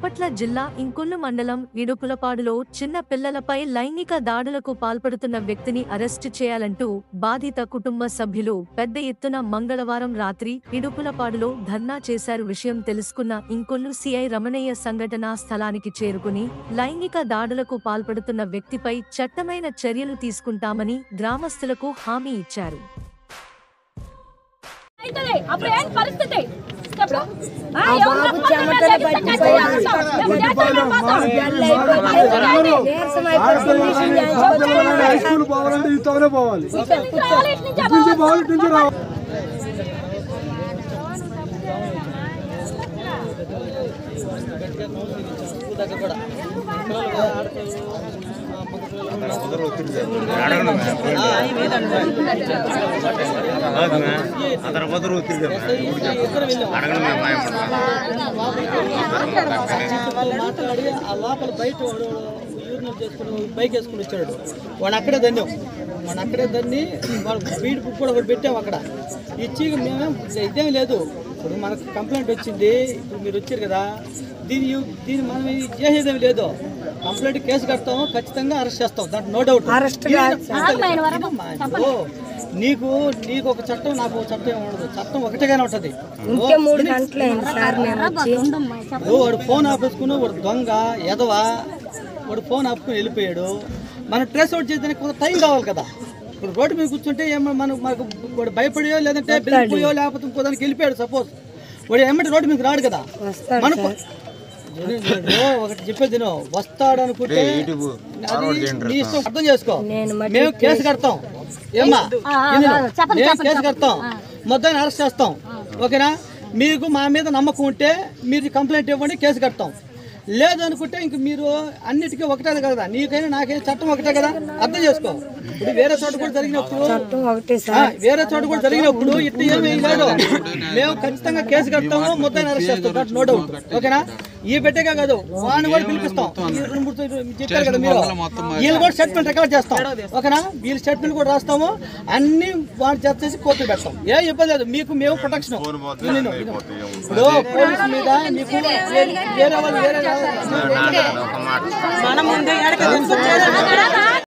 బాపట్ల జిల్లా ఇంకొల్లు మండలం ఇడుపులపాడులో చిన్న పిల్లలపై లైంగిక దాడులకు పాల్పడుతున్న వ్యక్తిని అరెస్టు చేయాలంటూ బాధిత కుటుంబ సభ్యులు పెద్ద ఎత్తున మంగళవారం రాత్రి ఇడుపులపాడులో ధర్నా చేశారు. విషయం తెలుసుకున్న ఇంకొల్లు సిఐ రమణయ్య సంఘటనా స్థలానికి చేరుకుని లైంగిక దాడులకు పాల్పడుతున్న వ్యక్తిపై చట్టమైన చర్యలు తీసుకుంటామని గ్రామస్తులకు హామీ ఇచ్చారు. మాట్లాడి ఆ లోపల బయట యూరినల్ చేసుకుని బైక్ వేసుకుని వచ్చాడు. వాడు అక్కడే ధన్యం, వాడు అక్కడే ధన్ని వాడు స్పీడ్ బుక్ కూడా ఒకటి పెట్టాము అక్కడ ఇచ్చి. మేము ఇదేం లేదు, ఇప్పుడు మనకు కంప్లైంట్ వచ్చింది, ఇప్పుడు మీరు వచ్చారు కదా, దీన్ని మనం చేసేదేమి లేదు. కంప్లైంట్ కేసు కడతాము, ఖచ్చితంగా అరెస్ట్ చేస్తాం, దాంట్లో నో డౌట్. నీకు ఒక చట్టం, నాకు ఒక చట్టం ఉండదు, చట్టం ఒకటిగానే ఉంటది. వాడు ఫోన్ ఆపేసుకుని వాడు దొంగ ఎదవా, వాడు ఫోన్ ఆపుకుని వెళ్ళిపోయాడు. మనం ట్రేస్ అవుట్ చేయడానికి కొంత టైం కావాలి కదా. ఇప్పుడు రోడ్డు మీద కూర్చుంటే మనకు వాడు భయపడియో లేదంటే బెదిరిపోయో లేకపోతే ఇంకో దానికి వెళ్ళిపోయాడు సపోజ్, వాడు ఏమంటే రోడ్డు మీకు రాడు కదా. మనకు ఒకటి చెప్పేది వస్తాడు అనుకుంటే నీ ఇష్టం, అర్థం చేసుకో. మేము కేసు కడతాం, ఏమ్మా మేము కేసు కడతాం, మొత్తాన్ని అరెస్ట్ చేస్తాం, ఓకేనా. మీకు మా మీద నమ్మకం ఉంటే మీరు కంప్లైంట్ ఇవ్వండి, కేసు కడతాం. లేదనుకుంటే ఇంక మీరు అన్నిటికీ ఒకటే కదా, నీకైనా నాకైనా చట్టం ఒకటే కదా, అర్థం చేసుకో. ఇప్పుడు వేరే చోట కూడా జరిగినప్పుడు ఇట్లా ఏమీ లేదు, మేము ఖచ్చితంగా కేసు కడతాము, మొత్తాన్ని అరెస్ట్ చేస్తాం, నో డౌట్, ఓకేనా. ఈ పెట్టేగా కాదు, వాడిని కూడా పిలిపిస్తాం. చెప్పారు కదా మీరు, వీళ్ళు కూడా స్టేట్మెంట్ రికార్డ్ చేస్తాం, ఓకేనా. వీళ్ళ స్టేట్మెంట్ కూడా రాస్తాము, అన్ని వాళ్ళు జత చేసి కోర్టులు పెడతాం. ఏ ఇబ్బంది లేదు, మీకు మేము ప్రొటెక్షన్. ఇప్పుడు పోలీసు మీద నీకు వేరే వాళ్ళు వేరే